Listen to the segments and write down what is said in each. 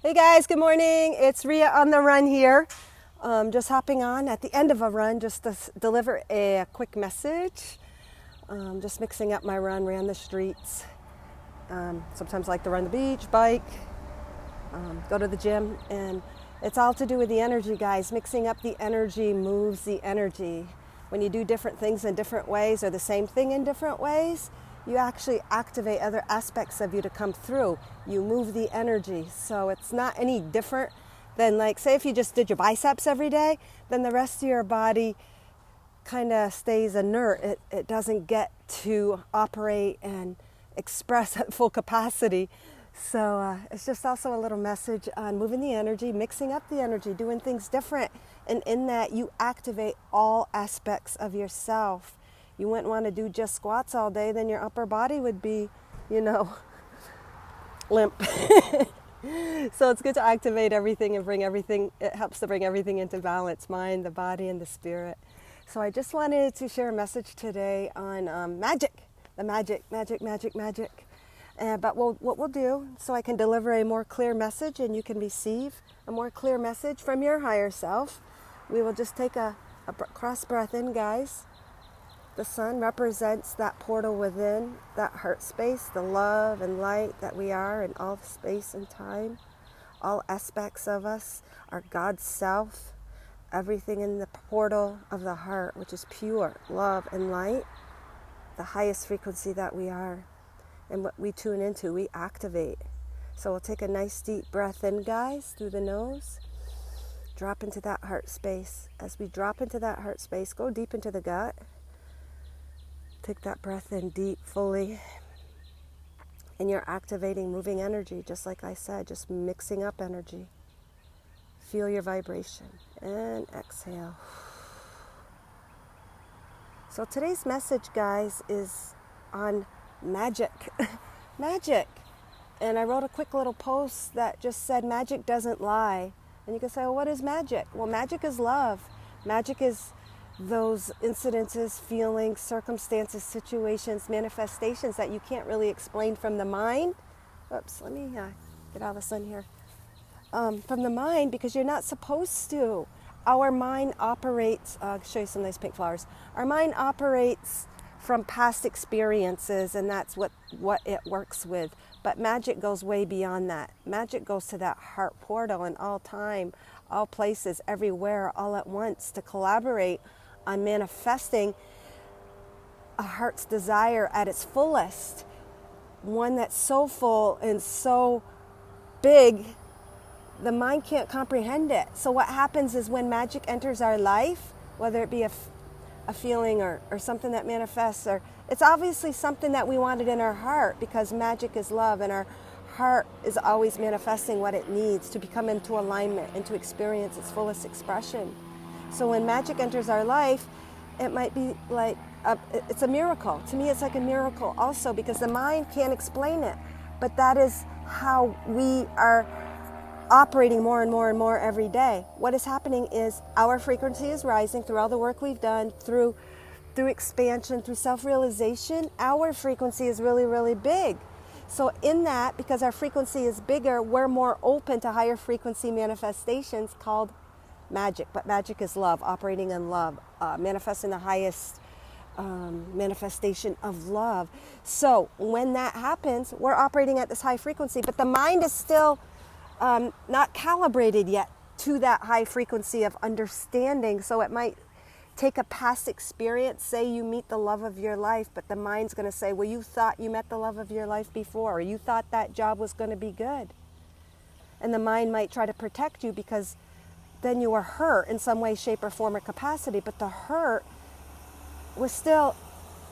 Hey guys, good morning. It's Ria on the run here. Just hopping on at the end of a run just to deliver a quick message. Just mixing up my run, ran the streets. Sometimes I like to run the beach, bike, go to the gym, and it's all to do with the energy, guys. Mixing up the energy moves the energy. When you do different things in different ways or the same thing in different ways, you actually activate other aspects of you to come through. You move the energy. So it's not any different than, like, say if you just did your biceps every day, then the rest of your body kind of stays inert. It doesn't get to operate and express at full capacity. So it's just also a little message on moving the energy, mixing up the energy, doing things different. And in that, you activate all aspects of yourself. You wouldn't want to do just squats all day, then your upper body would be, limp. So it's good to activate everything and bring everything, it helps to bring everything into balance, mind, the body, and the spirit. So I just wanted to share a message today on magic, the magic. But what we'll do, so I can deliver a more clear message and you can receive a more clear message from your higher self, we will just take a cross breath in, guys. The sun represents that portal within, that heart space, the love and light that we are in all space and time. All aspects of us are God's self, everything in the portal of the heart, which is pure love and light, the highest frequency that we are. And what we tune into, we activate. So we'll take a nice deep breath in, guys, through the nose. Drop into that heart space. As we drop into that heart space, go deep into the gut. Take that breath in deep, fully. And you're activating moving energy, just like I said, just mixing up energy. Feel your vibration. And exhale. So today's message, guys, is on magic. Magic. And I wrote a quick little post that just said magic doesn't lie. And you can say, well, what is magic? Well, magic is love. Magic is those incidences, feelings, circumstances, situations, manifestations that you can't really explain from the mind. Oops, let me get out of the sun here. From the mind, because you're not supposed to. Our mind operates, I'll show you some nice pink flowers. Our mind operates from past experiences, and that's what it works with. But magic goes way beyond that. Magic goes to that heart portal in all time, all places, everywhere, all at once, to collaborate on manifesting a heart's desire at its fullest. One that's so full and so big, the mind can't comprehend it. So what happens is when magic enters our life, whether it be a feeling or something that manifests, or it's obviously something that we wanted in our heart, because magic is love and our heart is always manifesting what it needs to become into alignment and to experience its fullest expression. So when magic enters our life, it might be like, it's a miracle. To me, it's like a miracle also, because the mind can't explain it. But that is how we are operating more and more and more every day. What is happening is our frequency is rising through all the work we've done, through expansion, through self-realization. Our frequency is really, really big. So in that, because our frequency is bigger, we're more open to higher frequency manifestations called magic. But magic is love, operating in love, manifesting the highest manifestation of love. So when that happens, we're operating at this high frequency, but the mind is still not calibrated yet to that high frequency of understanding. So it might take a past experience. Say you meet the love of your life, but the mind's going to say, well, you thought you met the love of your life before, or you thought that job was going to be good. And the mind might try to protect you, because then you were hurt in some way, shape, or form or capacity. But the hurt was still,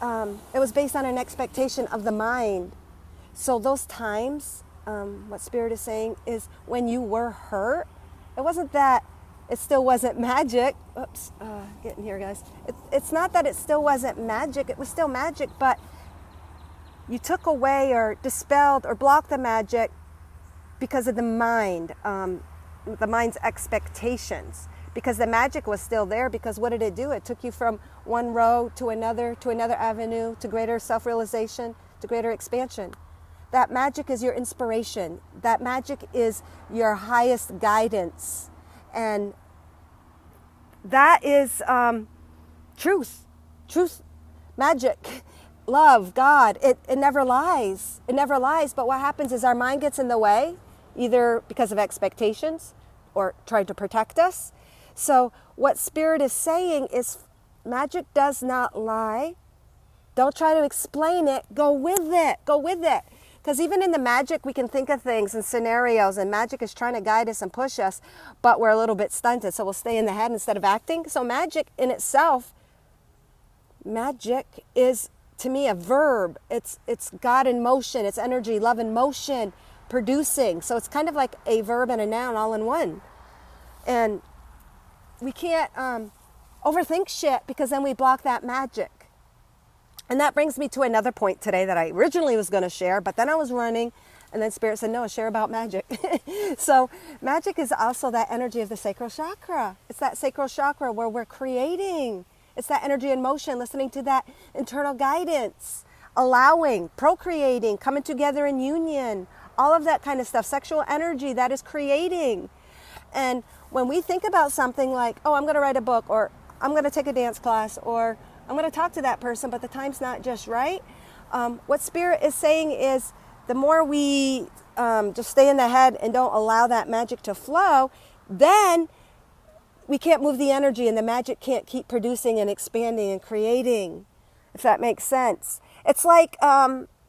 it was based on an expectation of the mind. So those times, what Spirit is saying is, when you were hurt, it wasn't that it still wasn't magic. Oops, getting here, guys. It's not that it still wasn't magic. It was still magic, but you took away or dispelled or blocked the magic because of the mind, the mind's expectations. Because the magic was still there, because what did it do? It took you from one row to another avenue, to greater self-realization, to greater expansion. that magic is your inspiration. That magic is your highest guidance. And that is truth. Truth, magic, love, God. It never lies. It never lies. But what happens is our mind gets in the way, either because of expectations or trying to protect us. So what Spirit is saying is magic does not lie. Don't try to explain it. Go with it. Go with it. Because even in the magic, we can think of things and scenarios, and magic is trying to guide us and push us, but we're a little bit stunted, so we'll stay in the head instead of acting. So magic in itself, magic is, to me, a verb. It's God in motion. It's energy, love in motion, producing. So it's kind of like a verb and a noun all in one. And we can't overthink shit, because then we block that magic. And that brings me to another point today that I originally was going to share, but then I was running, and then Spirit said, no, share about magic. So magic is also that energy of the sacral chakra. It's that sacral chakra where we're creating. It's that energy in motion, listening to that internal guidance, allowing, procreating, coming together in union, all of that kind of stuff. Sexual energy that is creating. And when we think about something like, oh, I'm going to write a book, or I'm going to take a dance class, or I'm going to talk to that person, but the time's not just right. What Spirit is saying is the more we just stay in the head and don't allow that magic to flow, then we can't move the energy, and the magic can't keep producing and expanding and creating, if that makes sense. It's like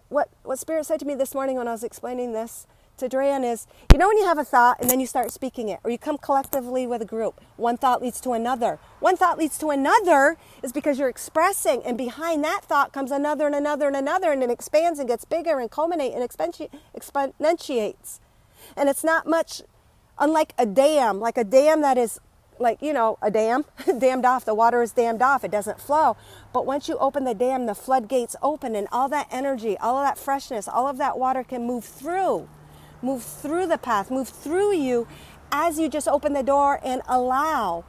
what Spirit said to me this morning when I was explaining this to Dran is, you know when you have a thought and then you start speaking it, or you come collectively with a group, one thought leads to another. One thought leads to another is because you're expressing, and behind that thought comes another and another and another, and it expands and gets bigger and culminates and exponentiates. And it's not much unlike a dam, that is like, you know, a dam, dammed off, the water is dammed off, it doesn't flow. But once you open the dam, the floodgates open, and all that energy, all of that freshness, all of that water can move through the path, move through you as you just open the door and allow.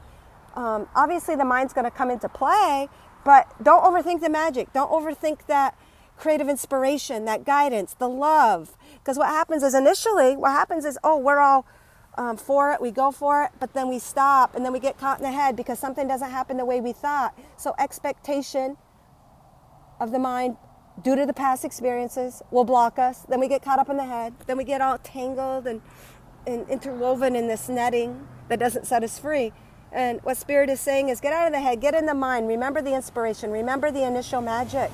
Obviously the mind's going to come into play, but don't overthink the magic. Don't overthink that creative inspiration, that guidance, the love. Because what happens is oh, we're all for it, we go for it, but then we stop, and then we get caught in the head because something doesn't happen the way we thought. So expectation of the mind due to the past experiences will block us. Then we get caught up in the head. Then we get all tangled and interwoven in this netting that doesn't set us free. And what Spirit is saying is get out of the head, get in the mind, remember the inspiration, remember the initial magic,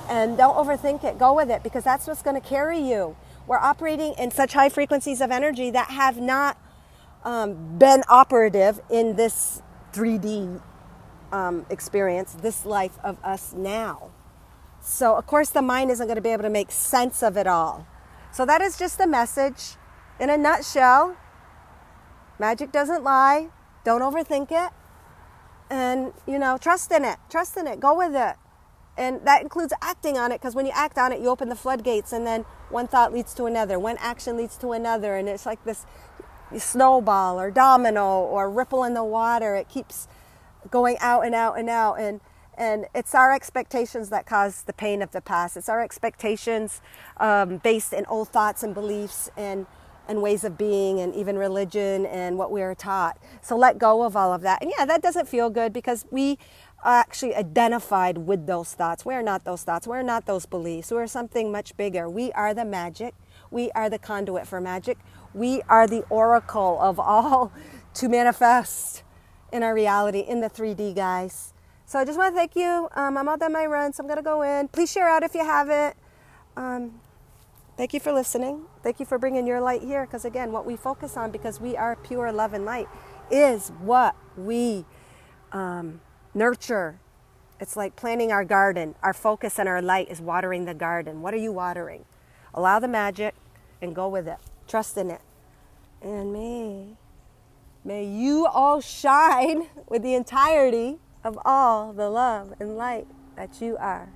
and don't overthink it. Go with it, because that's what's going to carry you. We're operating in such high frequencies of energy that have not been operative in this 3D experience, this life of us now. So, of course, the mind isn't going to be able to make sense of it all. So that is just the message in a nutshell. Magic doesn't lie. Don't overthink it. And, you know, trust in it. Trust in it. Go with it. And that includes acting on it, because when you act on it, you open the floodgates, and then one thought leads to another. One action leads to another. And it's like this snowball or domino or ripple in the water. It keeps going out and out and out. And it's our expectations that cause the pain of the past. It's our expectations based in old thoughts and beliefs and ways of being, and even religion and what we are taught. So let go of all of that. And yeah, that doesn't feel good, because we actually identified with those thoughts. We're not those thoughts. We're not those beliefs. We're something much bigger. We are the magic. We are the conduit for magic. We are the oracle of all to manifest in our reality in the 3D, guys. So I just want to thank you. I'm all done my run, so I'm going to go in. Please share out if you haven't. Thank you for listening. Thank you for bringing your light here, because again, what we focus on, because we are pure love and light, is what we nurture. It's like planting our garden. Our focus and our light is watering the garden. What are you watering? Allow the magic and go with it. Trust in it. And may you all shine with the entirety of all the love and light that you are.